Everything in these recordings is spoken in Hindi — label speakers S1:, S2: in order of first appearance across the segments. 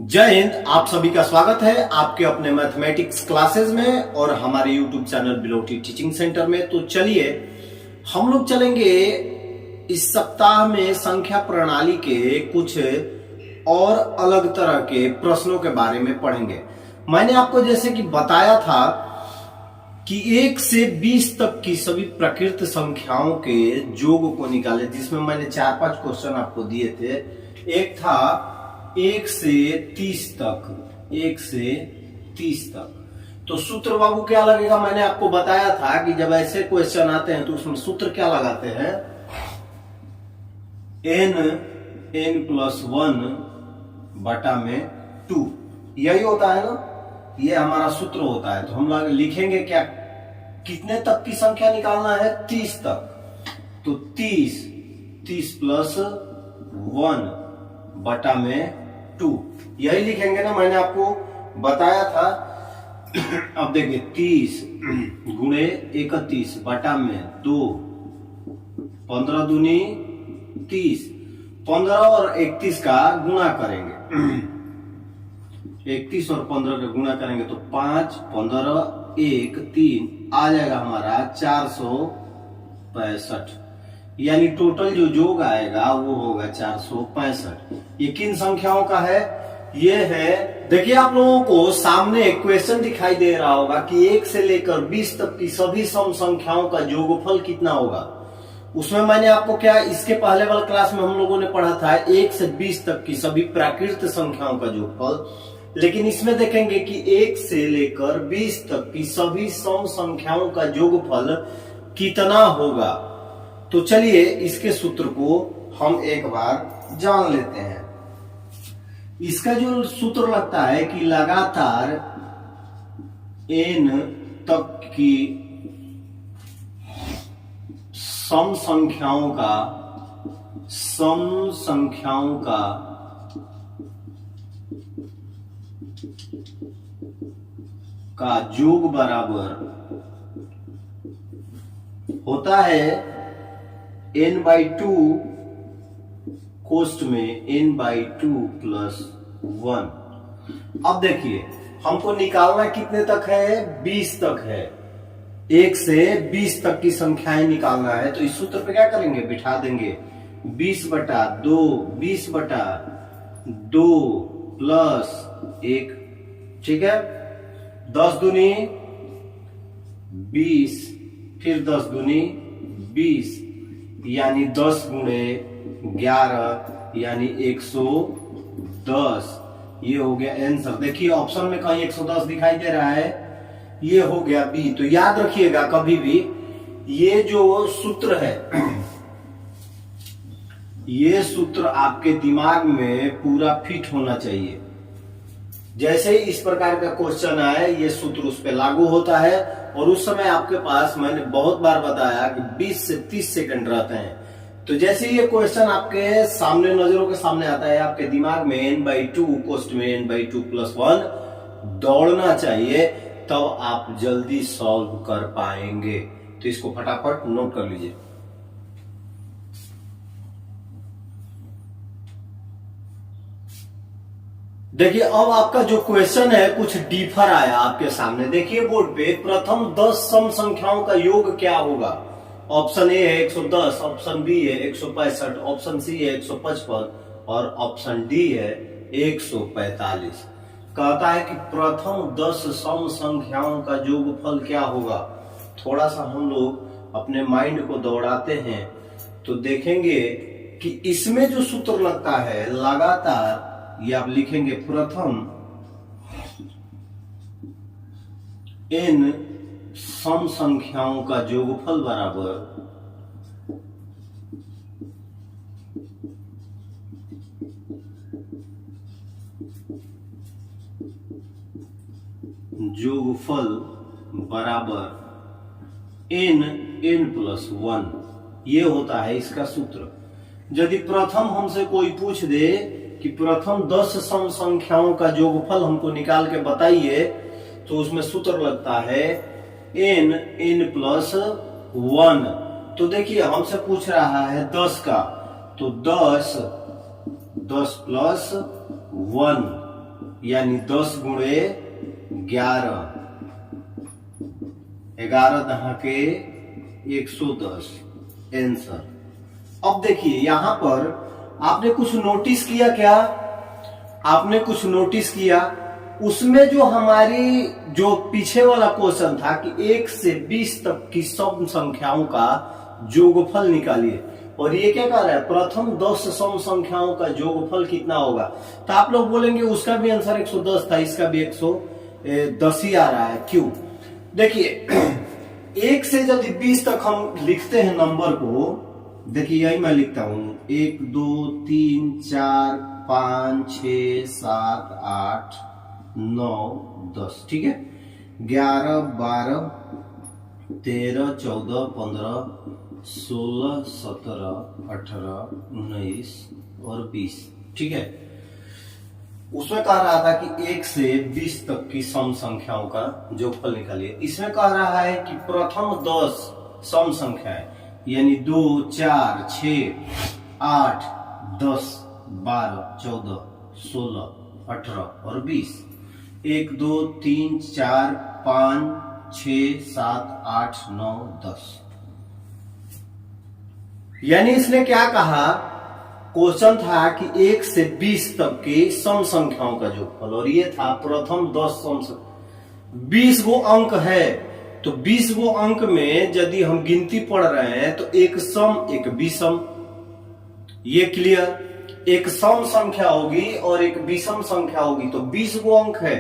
S1: जय हिंद। आप सभी का स्वागत है आपके अपने मैथमेटिक्स क्लासेस में और हमारे यूट्यूब चैनल बिलोटी टीचिंग सेंटर में। तो चलिए हम लोग चलेंगे इस सप्ताह में संख्या प्रणाली के कुछ और अलग तरह के प्रश्नों के बारे में पढ़ेंगे। मैंने आपको जैसे कि बताया था कि 1 से 20 तक की सभी प्रकृत संख्याओं के योग को निकाले, जिसमें मैंने 4-5 क्वेश्चन आपको दिए थे। एक था 1 से 30 तक, 1 से 30 तक। तो सूत्र बाबू क्या लगेगा, मैंने आपको बताया था कि जब ऐसे क्वेश्चन आते हैं तो उसमें सूत्र क्या लगाते हैं, n+1 बटा में 2, यही होता है ना, ये हमारा सूत्र होता है। तो हम लोग लिखेंगे क्या, कितने तक की संख्या निकालना है, 30 तक। तो 30 प्लस 1 बटा में 2, यही लिखेंगे ना, मैंने आपको बताया था। अब देखिए 30 गुणे 31 बटा में 2, 15 दूनी 30, 15 और 31 का गुणा करेंगे। 31 और 15 का गुणा करेंगे तो 5, 15, 1, 3 आ जाएगा हमारा 465। यानी टोटल जो योग आएगा वो होगा 465। ये किन संख्याओं का है, ये है, देखिए आप लोगों को सामने एक क्वेश्चन दिखाई दे रहा होगा कि 1 से लेकर 20 तक की सभी सम संख्याओं का योगफल कितना होगा। उसमें मैंने आपको क्या, इसके पहले वाले क्लास में हम लोगों ने पढ़ा था 1 से 20 तक की सभी प्राकृत संख्याओं का योगफल। लेकिन इसमें देखेंगे कि 1 से लेकर 20 तक की सभी सम संख्याओं का योगफल कितना होगा। तो चलिए इसके सूत्र को हम एक बार जान लेते हैं। इसका जो सूत्र लगता है कि लगातार n तक की सम संख्याओं का योग बराबर होता है n/2 कोष्ठ में n/2 प्लस 1। अब देखिए हमको निकालना कितने तक है, 20 तक है। 1 से 20 तक की संख्याएं निकालना है। तो इस सूत्र पे क्या करेंगे, बिठा देंगे 20/2, 20/2 प्लस 1, ठीक है। 10 दूनी 20, फिर 10 दूनी 20, यानी 10 गुणे 11 यानी 110। ये हो गया आंसर। देखिए ऑप्शन में कहीं 110 दिखाई दे रहा है, ये हो गया बी। तो याद रखिएगा कभी भी ये जो सूत्र है, ये सूत्र आपके दिमाग में पूरा फिट होना चाहिए। जैसे ही इस प्रकार का क्वेश्चन आए ये सूत्र उस पर लागू होता है। और उस समय आपके पास, मैंने बहुत बार बताया कि 20 से 30 सेकंड रहते हैं। तो जैसे ये क्वेश्चन आपके सामने, नजरों के सामने आता है, आपके दिमाग में n/2 कोष्ठ में n/2 प्लस 1 दौड़ना चाहिए, तब आप जल्दी सॉल्व कर पाएंगे। तो इसको फटाफट नोट कर लीजिए। देखिए अब आपका जो क्वेश्चन है कुछ डिफर आया आपके सामने। देखिए बोर्ड पे, प्रथम 10 सम संख्याओं का योग क्या होगा। ऑप्शन ए है 110, ऑप्शन बी है 165, ऑप्शन सी है 155 और ऑप्शन डी है 145। कहता है कि प्रथम 10 सम संख्याओं का योगफल क्या होगा। थोड़ा सा हम लोग अपने माइंड को दौड़ाते हैं तो देखेंगे कि इसमें जो सूत्र लगता है लगातार, ये आप लिखेंगे प्रथम n सम संख्याओं का योगफल बराबर योगफल बराबर n+1, ये होता है इसका सूत्र। यदि प्रथम हमसे कोई पूछ दे कि प्रथम 10 सम संख्याओं का योगफल हमको निकाल के बताइए, तो उसमें सूत्र लगता है n+1। तो देखिए हमसे पूछ रहा है 10 का, तो 10 10 प्लस 1 यानी 10 गुणे 11, 11 दहा के 110 आंसर। अब देखिए यहां पर आपने कुछ नोटिस किया क्या? आपने कुछ नोटिस किया उसमें जो हमारी जो पीछे वाला क्वेश्चन था कि 1 से 20 तक की सम संख्याओं का योगफल निकालिए, और ये क्या कह रहा है? प्रथम 10 सम संख्याओं का योगफल कितना होगा? तो आप लोग बोलेंगे उसका भी आंसर 110 था, इसका भी 110 ही आ रहा है, क्यों? देखिए 1 से यदि 20 तक हम लिखते हैं नंबर को, देखिए यही मैं लिखता हूं 1 2 3 4 5 6 7 8 9 10, ठीक है। 11 12 13 14 15 16 17 18 19 और 20, ठीक है। उसमें कह रहा था कि 1 से 20 तक की सम संख्याओं का योगफल निकालिए। इसमें कह रहा है कि प्रथम 10 सम संख्याएं यानी 2 4 6 8 10 12 14 16 18 और 20, 1 2 3 4 5 6 7 8 9 10। यानी इसने क्या कहा? क्वेश्चन था कि 1 से 20 तक की सम संख्याओं का योगफल, और ये था प्रथम 10 सम संख्या। 20 गो अंक है, तो 20 गो अंक में यदि हम गिनती पढ़ रहे हैं तो एक सम एक विषम, ये क्लियर। एक सम संख्या होगी और एक विषम संख्या होगी, तो 20 गो अंक है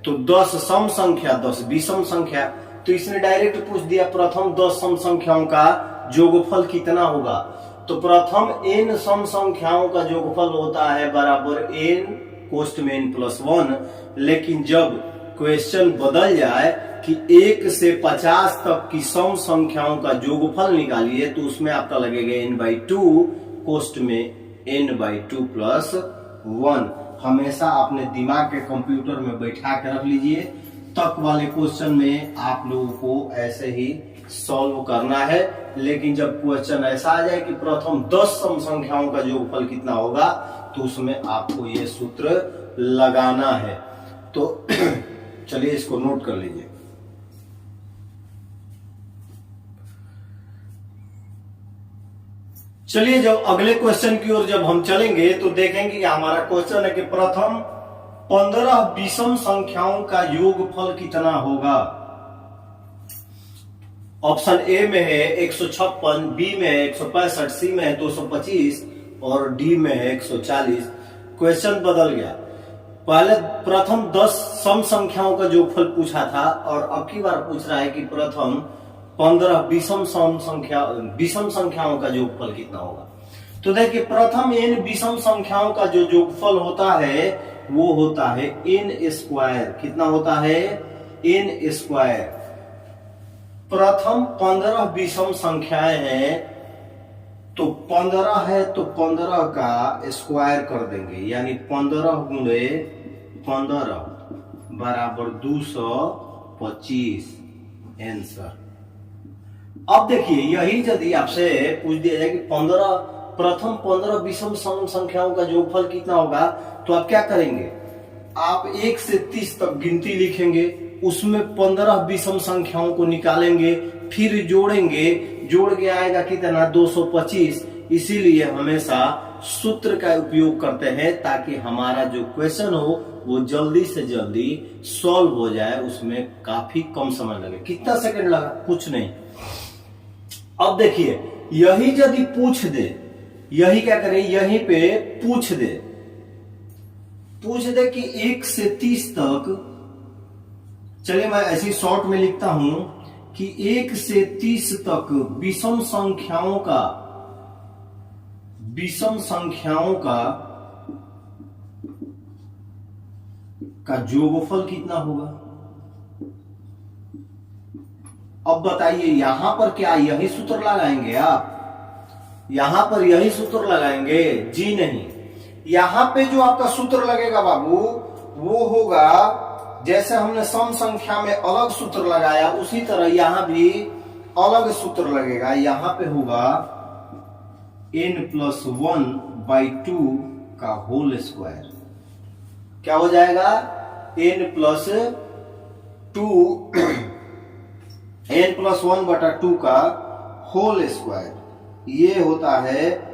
S1: तो 10 सम संख्या 10 विषम संख्या। तो इसने डायरेक्ट पूछ दिया प्रथम 10 सम संख्याओं का योगफल कितना होगा। तो प्रथम n सम संख्याओं का योगफल होता है बराबर n कोष्ठ में n प्लस 1, लेकिन जब क्वेश्चन बदल जाए कि 1 से 50 तक की सम संख्याओं का योगफल निकालिए, तो उसमें आपका लगेगा n/2 कोष्ठ में n/2 प्लस 1। हमेशा अपने दिमाग के कंप्यूटर में बैठा के रख लीजिए, तक वाले क्वेश्चन में आप लोगों को ऐसे ही सॉल्व करना है। लेकिन जब क्वेश्चन ऐसा आ जाए कि प्रथम 10 सम संख्याओं का योगफल कितना होगा, तो उसमें आपको ये सूत्र लगाना है। तो चलिए इसको नोट कर लीजिए। चलिए जब अगले क्वेश्चन की ओर जब हम चलेंगे तो देखेंगे कि हमारा क्वेश्चन है कि प्रथम 15 विषम संख्याओं का योगफल कितना होगा। ऑप्शन ए में है 156, बी में है 165, सी में है 225 और डी में है 140। क्वेश्चन बदल गया, पहले प्रथम 10 सम संख्याओं का योगफल पूछा था और अब की बार पूछ रहा है कि प्रथम 15 विषम संख्याओं का योगफल कितना होगा। तो देखिए प्रथम n विषम संख्याओं का जो योगफल होता है वो होता है n स्क्वायर। कितना होता है? n square. प्रथम 15 विषम संख्याएं हैं, तो 15 है तो 15 का स्क्वायर कर देंगे, यानी 15 गुणे 15 बराबर 225 आंसर। अब देखिए यही यदि आपसे पूछ दिया जाए कि प्रथम 15 विषम सम संख्याओं का योगफल कितना होगा, तो आप क्या करेंगे? आप 1 से 30 तक गिनती लिखेंगे, उसमें 15 विषम संख्याओं को निकालेंगे, फिर जोड़ेंगे, जोड़ के आएगा कितना? 225। इसीलिए हमेशा सूत्र का उपयोग करते हैं ताकि हमारा जो क्वेश्चन हो वो जल्दी से जल्दी सॉल्व हो जाए, उसमें काफी कम समय लगे। कितना सेकंड लगा? कुछ नहीं। अब देखिए यही यदि पूछ दे, यही क्या करें, यहीं पे पूछ दे कि 1 से 30 तक, चलिए मैं ऐसी शॉर्ट में लिखता हूं कि 1 से 30 तक विषम संख्याओं का योगफल कितना होगा। अब बताइए यहां पर क्या यही सूत्र लगाएंगे आप? यहां पर यही सूत्र लगाएंगे? जी नहीं। यहां पे जो आपका सूत्र लगेगा बाबू वो होगा, जैसे हमने सम संख्या में अलग सूत्र लगाया उसी तरह यहां भी अलग सूत्र लगेगा। यहां पे होगा n+1/2 का होल स्क्वायर। क्या हो जाएगा, n+1/2 का होल स्क्वायर। ये होता है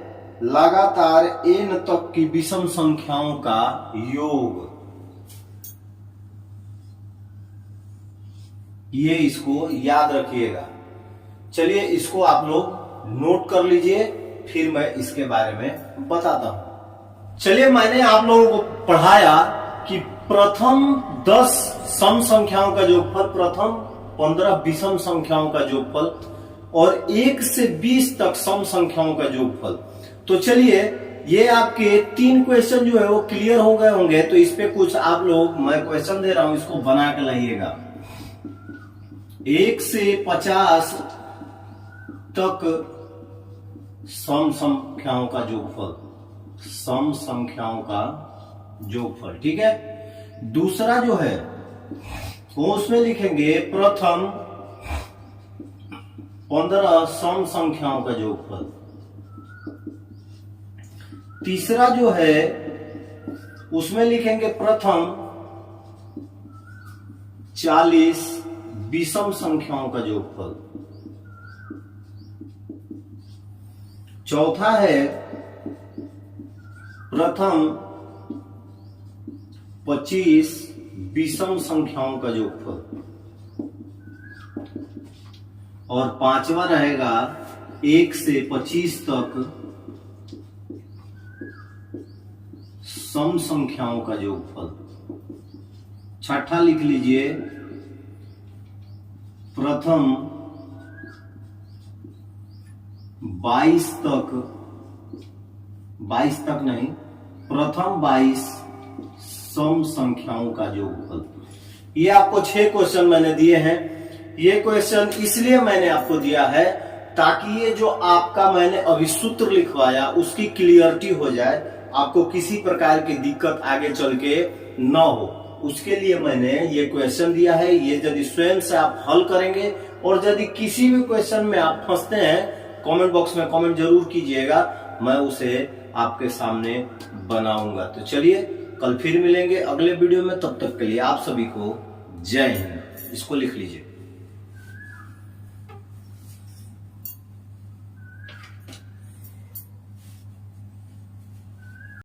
S1: लगातार n तक की विषम संख्याओं का योग। ये इसको याद रखिएगा। चलिए इसको आप लोग नोट कर लीजिए, फिर मैं इसके बारे में बताता हूं। चलिए मैंने आप लोगों को पढ़ाया कि प्रथम 10 सम संख्याओं का जोगफल, प्रथम 15 विषम संख्याओं का जोगफल और 1 से 20 तक सम संख्याओं का जोगफल। तो चलिए ये आपके 3 क्वेश्चन जो है वो क्लियर हो गए होंगे। तो इस पे कुछ आप लोग, मैं क्वेश्चन दे रहा हूं, इसको बना के लाइएगा। 1 से 50 तक सम संख्याओं का जोगफल, सम संख्याओं का जोगफल, ठीक है। दूसरा जो है वो उसमें लिखेंगे प्रथम 15 सम संख्याओं का जोगफल। तीसरा जो है उसमें लिखेंगे प्रथम 40 विषम संख्याओं का जोगफल। चौथा है प्रथम 25 विषम संख्याओं का जोगफल। और पांचवा रहेगा 1 से 25 तक सम संख्याओं का जोगफल। छठा लिख लीजिए प्रथम 22 तक नहीं, प्रथम 22 सम संख्याओं का जोगफल। ये आपको 6 क्वेश्चन मैंने दिए हैं। ये क्वेश्चन इसलिए मैंने आपको दिया है ताकि ये जो आपका मैंने अभी सूत्र लिखवाया उसकी क्लियरिटी हो जाए, आपको किसी प्रकार की दिक्कत आगे चल के न हो, उसके लिए मैंने ये क्वेश्चन दिया है। ये यदि स्वयं से आप हल करेंगे और यदि किसी भी क्वेश्चन में आप फंसते हैं, कमेंट बॉक्स में कमेंट जरूर कीजिएगा, मैं उसे आपके सामने बनाऊंगा। तो चलिए कल फिर मिलेंगे अगले वीडियो में, तब तक के लिए आप सभी को जय हिंद। इसको लिख लीजिए।